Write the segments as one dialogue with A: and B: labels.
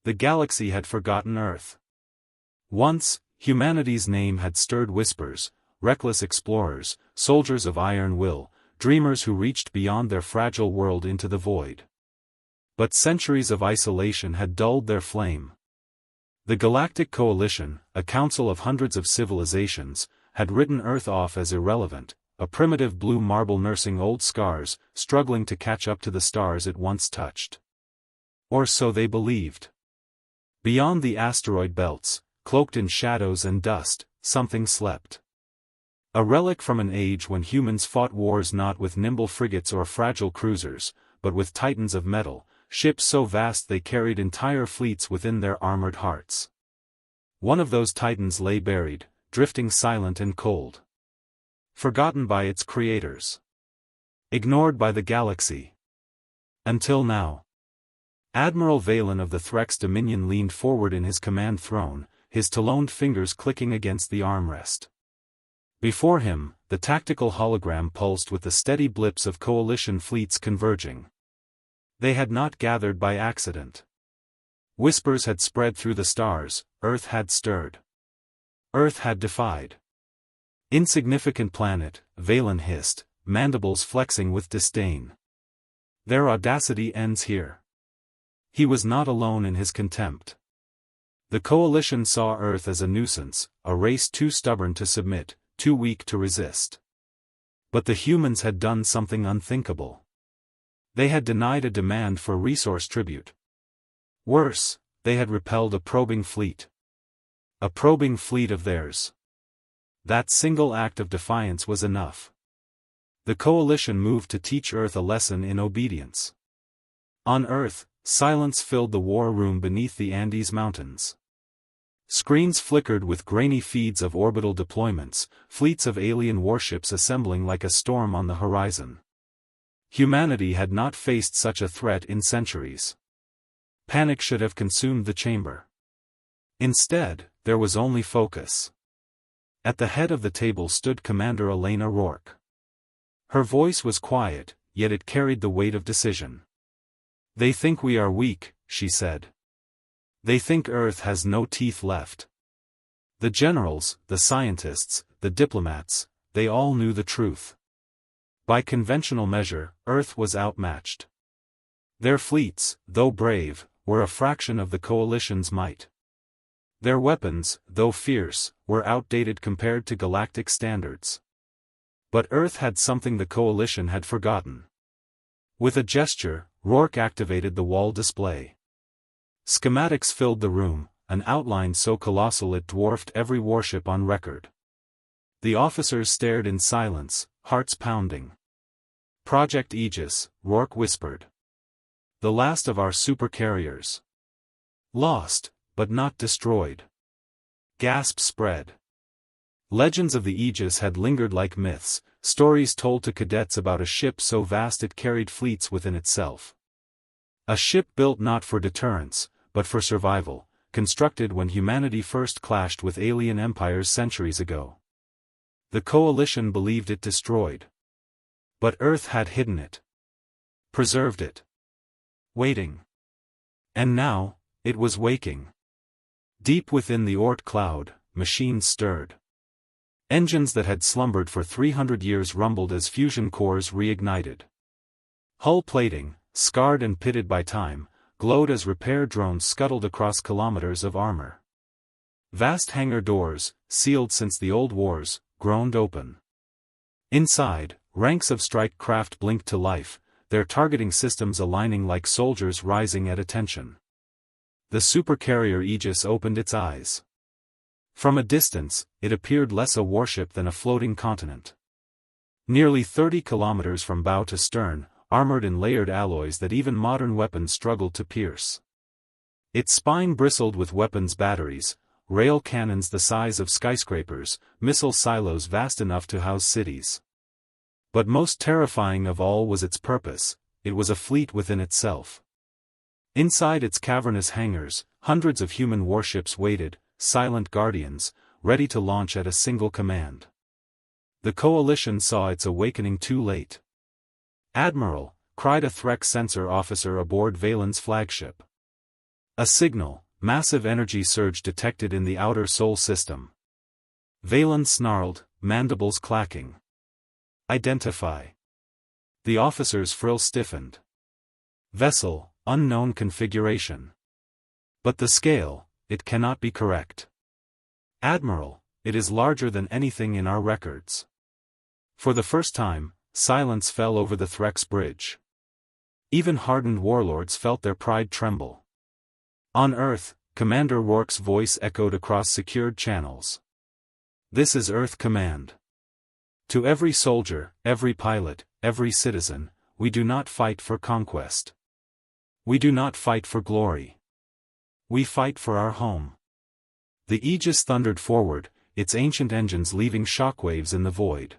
A: The galaxy had forgotten Earth. Once, humanity's name had stirred whispers, reckless explorers, soldiers of iron will, dreamers who reached beyond their fragile world into the void. But centuries of isolation had dulled their flame. The Galactic Coalition, a council of hundreds of civilizations, had written Earth off as irrelevant, a primitive blue marble nursing old scars, struggling to catch up to the stars it once touched. Or so they believed. Beyond the asteroid belts, cloaked in shadows and dust, something slept. A relic from an age when humans fought wars not with nimble frigates or fragile cruisers, but with titans of metal, ships so vast they carried entire fleets within their armored hearts. One of those titans lay buried, drifting silent and cold. Forgotten by its creators. Ignored by the galaxy. Until now. Admiral Valen of the Threx Dominion leaned forward in his command throne, his taloned fingers clicking against the armrest. Before him, the tactical hologram pulsed with the steady blips of coalition fleets converging. They had not gathered by accident. Whispers had spread through the stars, Earth had stirred. Earth had defied. Insignificant planet, Valen hissed, mandibles flexing with disdain. Their audacity ends here. He was not alone in his contempt. The coalition saw Earth as a nuisance, a race too stubborn to submit, too weak to resist. But the humans had done something unthinkable. They had denied a demand for resource tribute. Worse, they had repelled a probing fleet. A probing fleet of theirs. That single act of defiance was enough. The coalition moved to teach Earth a lesson in obedience. On Earth, silence filled the war room beneath the Andes Mountains. Screens flickered with grainy feeds of orbital deployments, fleets of alien warships assembling like a storm on the horizon. Humanity had not faced such a threat in centuries. Panic should have consumed the chamber. Instead, there was only focus. At the head of the table stood Commander Elena Rourke. Her voice was quiet, yet it carried the weight of decision. "They think we are weak," she said. "They think Earth has no teeth left." The generals, the scientists, the diplomats, they all knew the truth. By conventional measure, Earth was outmatched. Their fleets, though brave, were a fraction of the coalition's might. Their weapons, though fierce, were outdated compared to galactic standards. But Earth had something the coalition had forgotten. With a gesture, Rourke activated the wall display. Schematics filled the room, an outline so colossal it dwarfed every warship on record. The officers stared in silence, hearts pounding. "Project Aegis," Rourke whispered. "The last of our supercarriers. Lost, but not destroyed." Gasps spread. Legends of the Aegis had lingered like myths, stories told to cadets about a ship so vast it carried fleets within itself. A ship built not for deterrence, but for survival, constructed when humanity first clashed with alien empires centuries ago. The coalition believed it destroyed. But Earth had hidden it. Preserved it. Waiting. And now, it was waking. Deep within the Oort cloud, machines stirred. Engines that had slumbered for 300 years rumbled as fusion cores reignited. Hull plating, scarred and pitted by time, glowed as repair drones scuttled across kilometers of armor. Vast hangar doors, sealed since the old wars, groaned open. Inside, ranks of strike craft blinked to life, their targeting systems aligning like soldiers rising at attention. The supercarrier Aegis opened its eyes. From a distance, it appeared less a warship than a floating continent. Nearly 30 kilometers from bow to stern, armored in layered alloys that even modern weapons struggled to pierce. Its spine bristled with weapons batteries, rail cannons the size of skyscrapers, missile silos vast enough to house cities. But most terrifying of all was its purpose, it was a fleet within itself. Inside its cavernous hangars, hundreds of human warships waited, silent guardians, ready to launch at a single command. The coalition saw its awakening too late. "Admiral," cried a Threx sensor officer aboard Valen's flagship. A signal, massive energy surge detected in the outer Sol system. Valen snarled, mandibles clacking. Identify. The officer's frill stiffened. Vessel, unknown configuration. But the scale, it cannot be correct. Admiral, it is larger than anything in our records. For the first time, silence fell over the Threx bridge. Even hardened warlords felt their pride tremble. On Earth, Commander Rourke's voice echoed across secured channels. This is Earth Command. To every soldier, every pilot, every citizen, we do not fight for conquest. We do not fight for glory. We fight for our home. The Aegis thundered forward, its ancient engines leaving shockwaves in the void.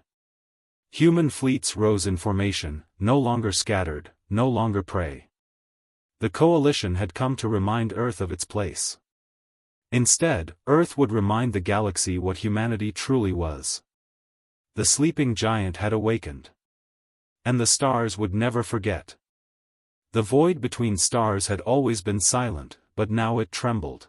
A: Human fleets rose in formation, no longer scattered, no longer prey. The coalition had come to remind Earth of its place. Instead, Earth would remind the galaxy what humanity truly was. The sleeping giant had awakened. And the stars would never forget. The void between stars had always been silent, but now it trembled.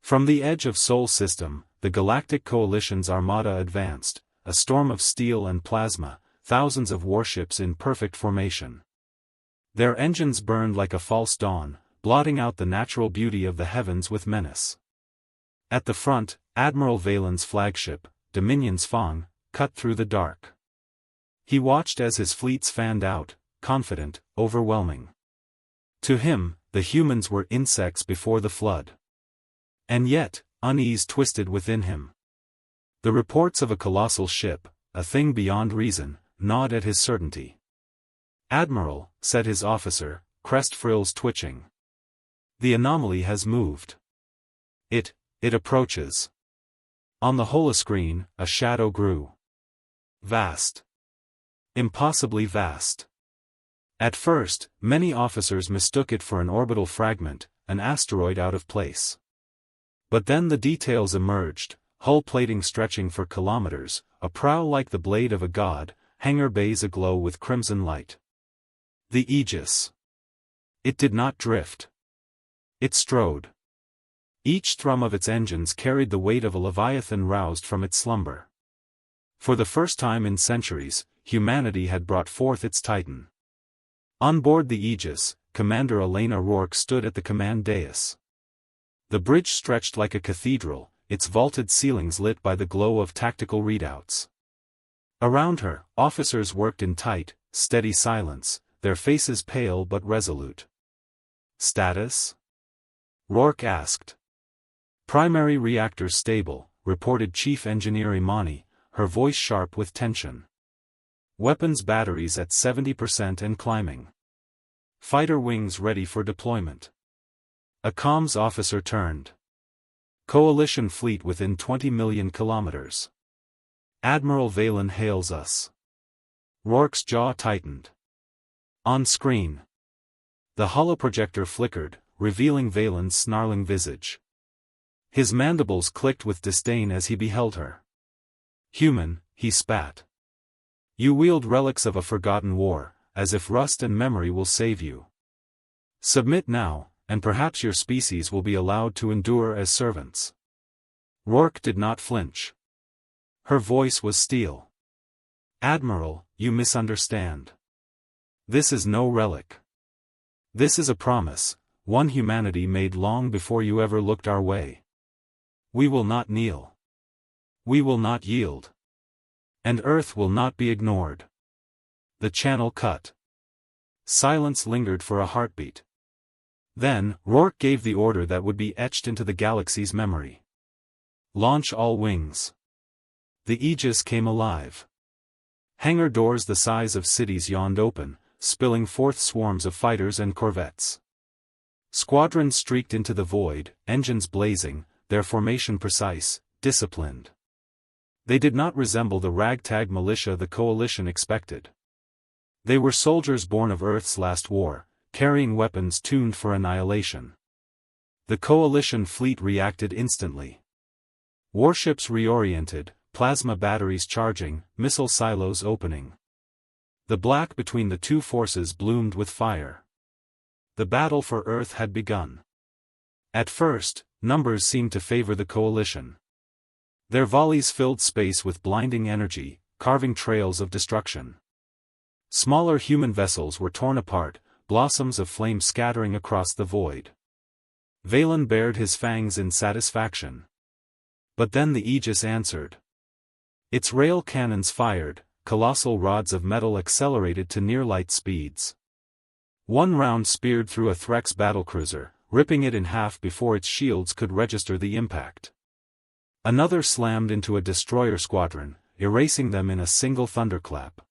A: From the edge of Sol system, the Galactic Coalition's armada advanced, a storm of steel and plasma, thousands of warships in perfect formation. Their engines burned like a false dawn, blotting out the natural beauty of the heavens with menace. At the front, Admiral Valen's flagship, Dominion's Fang, cut through the dark. He watched as his fleets fanned out, confident, overwhelming. To him, the humans were insects before the flood. And yet, unease twisted within him. The reports of a colossal ship, a thing beyond reason, gnawed at his certainty. Admiral, said his officer, crest frills twitching. The anomaly has moved. It approaches. On the holoscreen, a shadow grew. Vast. Impossibly vast. At first, many officers mistook it for an orbital fragment, an asteroid out of place. But then the details emerged, hull plating stretching for kilometers, a prow like the blade of a god, hangar bays aglow with crimson light. The Aegis. It did not drift. It strode. Each thrum of its engines carried the weight of a leviathan roused from its slumber. For the first time in centuries, humanity had brought forth its titan. On board the Aegis, Commander Elena Rourke stood at the command dais. The bridge stretched like a cathedral, its vaulted ceilings lit by the glow of tactical readouts. Around her, officers worked in tight, steady silence, their faces pale but resolute. Status? Rourke asked. Primary reactors stable, reported Chief Engineer Imani, her voice sharp with tension. Weapons batteries at 70% and climbing. Fighter wings ready for deployment. A comms officer turned. Coalition fleet within 20 million kilometers. Admiral Valen hails us. Rourke's jaw tightened. On screen. The holoprojector flickered, revealing Valen's snarling visage. His mandibles clicked with disdain as he beheld her. Human, he spat. You wield relics of a forgotten war, as if rust and memory will save you. Submit now, and perhaps your species will be allowed to endure as servants. Rourke did not flinch. Her voice was steel. Admiral, you misunderstand. This is no relic. This is a promise, one humanity made long before you ever looked our way. We will not kneel. We will not yield. And Earth will not be ignored. The channel cut. Silence lingered for a heartbeat. Then, Rourke gave the order that would be etched into the galaxy's memory. Launch all wings. The Aegis came alive. Hangar doors the size of cities yawned open, spilling forth swarms of fighters and corvettes. Squadrons streaked into the void, engines blazing, their formation precise, disciplined. They did not resemble the ragtag militia the coalition expected. They were soldiers born of Earth's last war, carrying weapons tuned for annihilation. The coalition fleet reacted instantly. Warships reoriented, plasma batteries charging, missile silos opening. The black between the two forces bloomed with fire. The battle for Earth had begun. At first, numbers seemed to favor the coalition. Their volleys filled space with blinding energy, carving trails of destruction. Smaller human vessels were torn apart, blossoms of flame scattering across the void. Valen bared his fangs in satisfaction. But then the Aegis answered. Its rail cannons fired, colossal rods of metal accelerated to near-light speeds. One round speared through a Threx battlecruiser, ripping it in half before its shields could register the impact. Another slammed into a destroyer squadron, erasing them in a single thunderclap.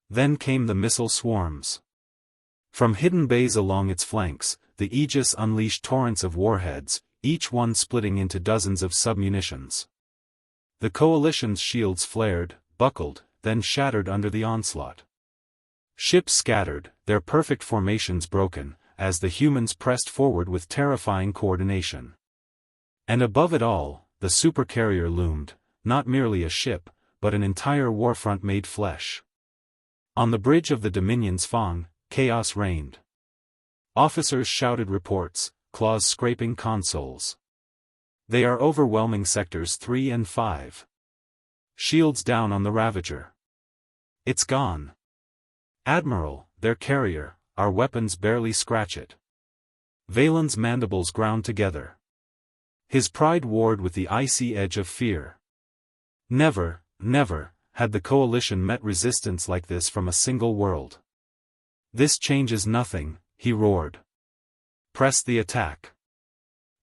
A: Then came the missile swarms. From hidden bays along its flanks, the Aegis unleashed torrents of warheads, each one splitting into dozens of submunitions. The coalition's shields flared, buckled, then shattered under the onslaught. Ships scattered, their perfect formations broken, as the humans pressed forward with terrifying coordination. And above it all, the Supercarrier loomed, not merely a ship, but an entire warfront made flesh. On the bridge of the Dominion's Fang, chaos reigned. Officers shouted reports, claws scraping consoles. They are overwhelming sectors 3 and 5. Shields down on the Ravager. It's gone. Admiral, their carrier, our weapons barely scratch it. Valen's mandibles ground together. His pride warred with the icy edge of fear. Never, never, had the coalition met resistance like this from a single world. This changes nothing, he roared. Press the attack.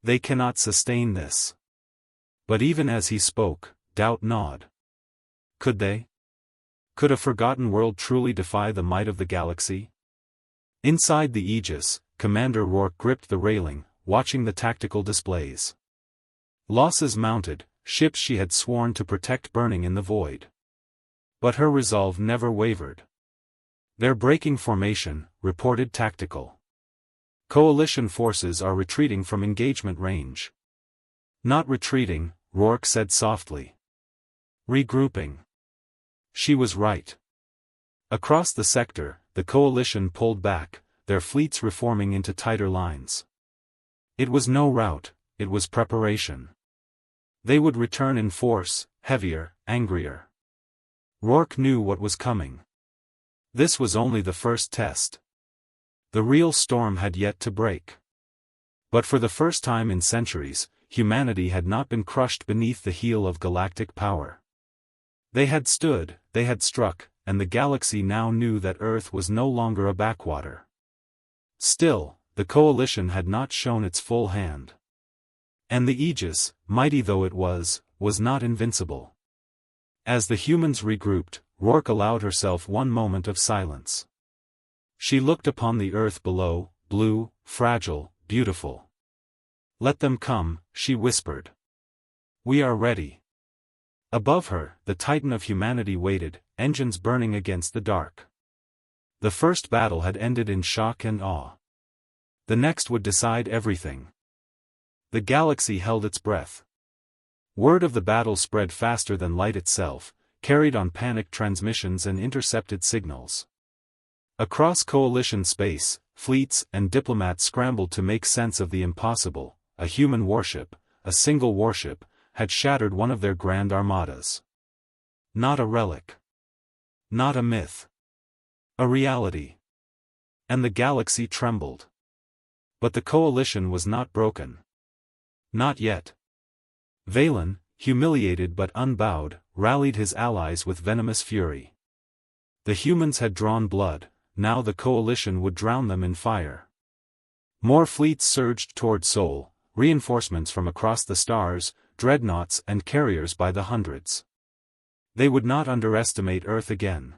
A: They cannot sustain this. But even as he spoke, doubt gnawed. Could they? Could a forgotten world truly defy the might of the galaxy? Inside the Aegis, Commander Rourke gripped the railing, watching the tactical displays. Losses mounted, ships she had sworn to protect burning in the void. But her resolve never wavered. They're breaking formation, reported tactical. Coalition forces are retreating from engagement range. Not retreating, Rourke said softly. Regrouping. She was right. Across the sector, the coalition pulled back, their fleets reforming into tighter lines. It was no rout, it was preparation. They would return in force, heavier, angrier. Rourke knew what was coming. This was only the first test. The real storm had yet to break. But for the first time in centuries, humanity had not been crushed beneath the heel of galactic power. They had stood, they had struck, and the galaxy now knew that Earth was no longer a backwater. Still, the coalition had not shown its full hand. And the Aegis, mighty though it was not invincible. As the humans regrouped, Rourke allowed herself one moment of silence. She looked upon the Earth below, blue, fragile, beautiful. Let them come, she whispered. We are ready. Above her, the Titan of humanity waited, engines burning against the dark. The first battle had ended in shock and awe. The next would decide everything. The galaxy held its breath. Word of the battle spread faster than light itself, carried on panicked transmissions and intercepted signals. Across coalition space, fleets and diplomats scrambled to make sense of the impossible. A human warship, a single warship, had shattered one of their grand armadas. Not a relic. Not a myth. A reality. And the galaxy trembled. But the coalition was not broken. Not yet. Valen, humiliated but unbowed, rallied his allies with venomous fury. The humans had drawn blood, now the coalition would drown them in fire. More fleets surged toward Sol, reinforcements from across the stars, dreadnoughts and carriers by the hundreds. They would not underestimate Earth again.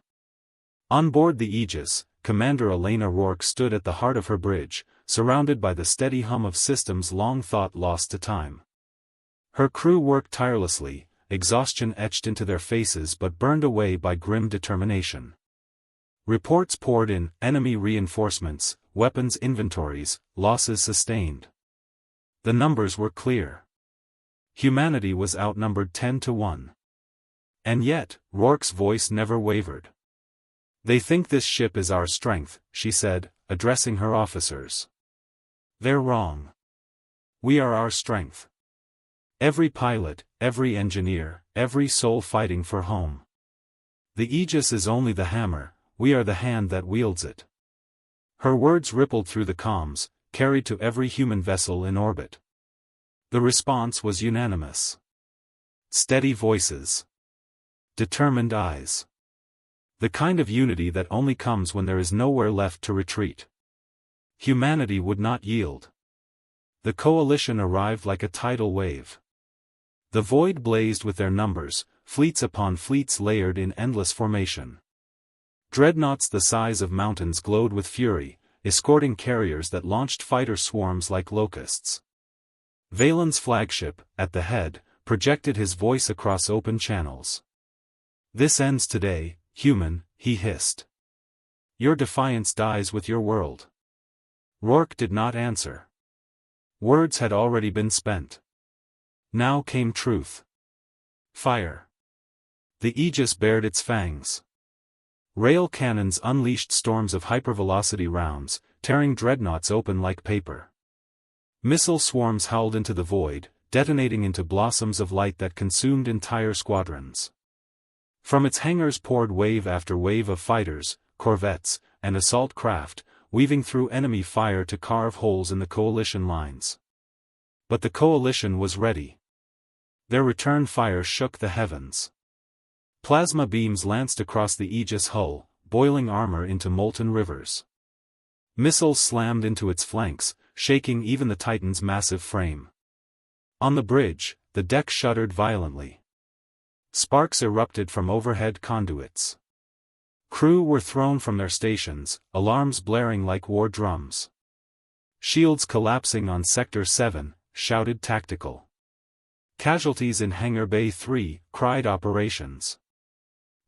A: On board the Aegis, Commander Elena Rourke stood at the heart of her bridge, surrounded by the steady hum of systems long thought lost to time. Her crew worked tirelessly, exhaustion etched into their faces but burned away by grim determination. Reports poured in, enemy reinforcements, weapons inventories, losses sustained. The numbers were clear. Humanity was outnumbered 10-1. And yet, Rourke's voice never wavered. They think this ship is our strength, she said, addressing her officers. They're wrong. We are our strength. Every pilot, every engineer, every soul fighting for home. The Aegis is only the hammer, we are the hand that wields it. Her words rippled through the comms, carried to every human vessel in orbit. The response was unanimous. Steady voices. Determined eyes. The kind of unity that only comes when there is nowhere left to retreat. Humanity would not yield. The coalition arrived like a tidal wave. The void blazed with their numbers, fleets upon fleets layered in endless formation. Dreadnoughts the size of mountains glowed with fury, escorting carriers that launched fighter swarms like locusts. Valen's flagship, at the head, projected his voice across open channels. This ends today, human, he hissed. Your defiance dies with your world. Rourke did not answer. Words had already been spent. Now came truth. Fire. The Aegis bared its fangs. Rail cannons unleashed storms of hypervelocity rounds, tearing dreadnoughts open like paper. Missile swarms howled into the void, detonating into blossoms of light that consumed entire squadrons. From its hangars poured wave after wave of fighters, corvettes, and assault craft, weaving through enemy fire to carve holes in the coalition lines. But the coalition was ready. Their return fire shook the heavens. Plasma beams lanced across the Aegis hull, boiling armor into molten rivers. Missiles slammed into its flanks, shaking even the Titan's massive frame. On the bridge, the deck shuddered violently. Sparks erupted from overhead conduits. Crew were thrown from their stations, alarms blaring like war drums. Shields collapsing on Sector 7, shouted tactical. Casualties in Hangar Bay 3, cried operations.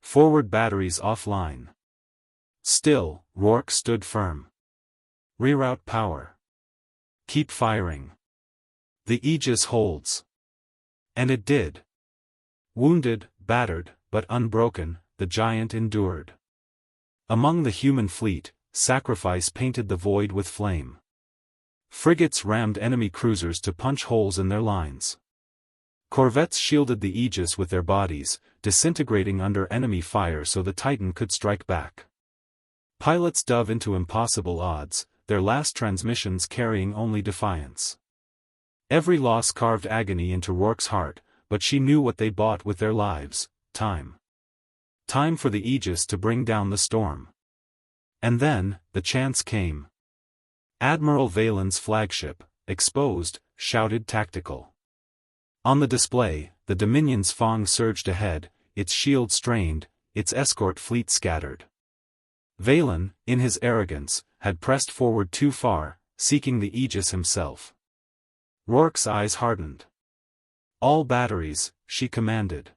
A: Forward batteries offline. Still, Rourke stood firm. Reroute power. Keep firing. The Aegis holds. And it did. Wounded, battered, but unbroken, the giant endured. Among the human fleet, sacrifice painted the void with flame. Frigates rammed enemy cruisers to punch holes in their lines. Corvettes shielded the Aegis with their bodies, disintegrating under enemy fire so the Titan could strike back. Pilots dove into impossible odds, their last transmissions carrying only defiance. Every loss carved agony into Rourke's heart, but she knew what they bought with their lives: time. Time for the Aegis to bring down the storm. And then, the chance came. Admiral Valen's flagship, exposed, shouted tactical. On the display, the Dominion's Fong surged ahead, its shield strained, its escort fleet scattered. Valen, in his arrogance, had pressed forward too far, seeking the Aegis himself. Rourke's eyes hardened. All batteries, she commanded.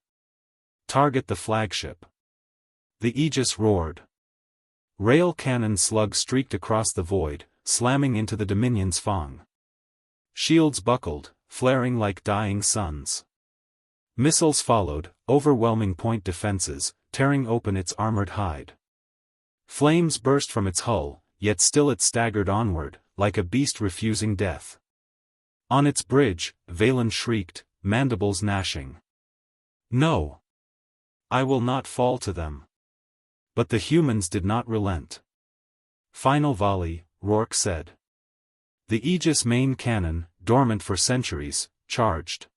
A: Target the flagship. The Aegis roared. Rail cannon slugs streaked across the void, slamming into the Dominion's Fong. Shields buckled, flaring like dying suns. Missiles followed, overwhelming point defenses, tearing open its armored hide. Flames burst from its hull, yet still it staggered onward, like a beast refusing death. On its bridge, Valen shrieked, mandibles gnashing. No! I will not fall to them. But the humans did not relent. Final volley, Rourke said. The Aegis main cannon, dormant for centuries, charged.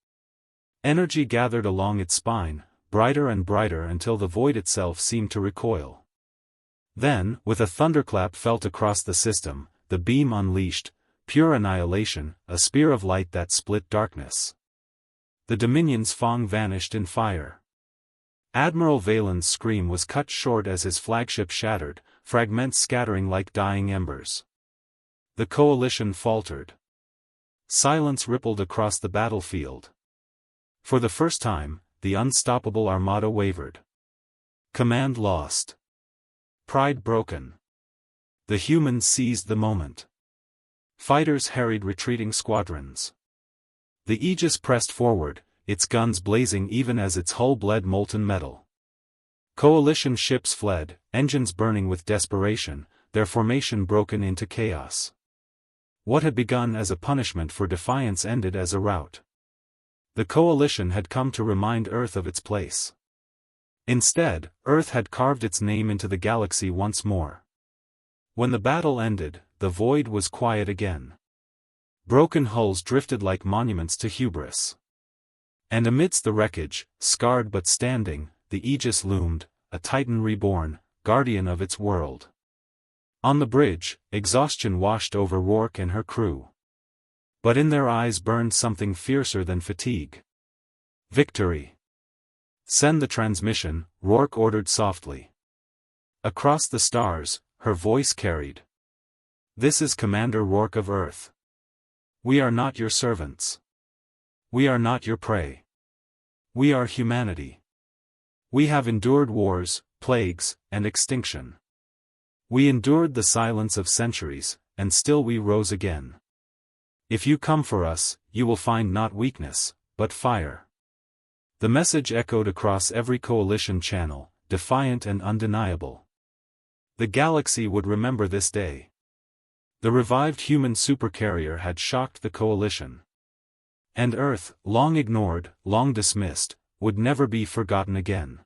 A: Energy gathered along its spine, brighter and brighter until the void itself seemed to recoil. Then, with a thunderclap felt across the system, the beam unleashed, pure annihilation, a spear of light that split darkness. The Dominion's Fong vanished in fire. Admiral Valen's scream was cut short as his flagship shattered, fragments scattering like dying embers. The coalition faltered. Silence rippled across the battlefield. For the first time, the unstoppable armada wavered. Command lost. Pride broken. The humans seized the moment. Fighters harried retreating squadrons. The Aegis pressed forward, its guns blazing even as its hull bled molten metal. Coalition ships fled, engines burning with desperation, their formation broken into chaos. What had begun as a punishment for defiance ended as a rout. The Coalition had come to remind Earth of its place. Instead, Earth had carved its name into the galaxy once more. When the battle ended, the void was quiet again. Broken hulls drifted like monuments to hubris. And amidst the wreckage, scarred but standing, the Aegis loomed, a titan reborn, guardian of its world. On the bridge, exhaustion washed over Rourke and her crew. But in their eyes burned something fiercer than fatigue. Victory. Send the transmission, Rourke ordered softly. Across the stars, her voice carried. This is Commander Rourke of Earth. We are not your servants. We are not your prey. We are humanity. We have endured wars, plagues, and extinction. We endured the silence of centuries, and still we rose again. If you come for us, you will find not weakness, but fire. The message echoed across every Coalition channel, defiant and undeniable. The galaxy would remember this day. The revived human supercarrier had shocked the Coalition. And Earth, long ignored, long dismissed, would never be forgotten again.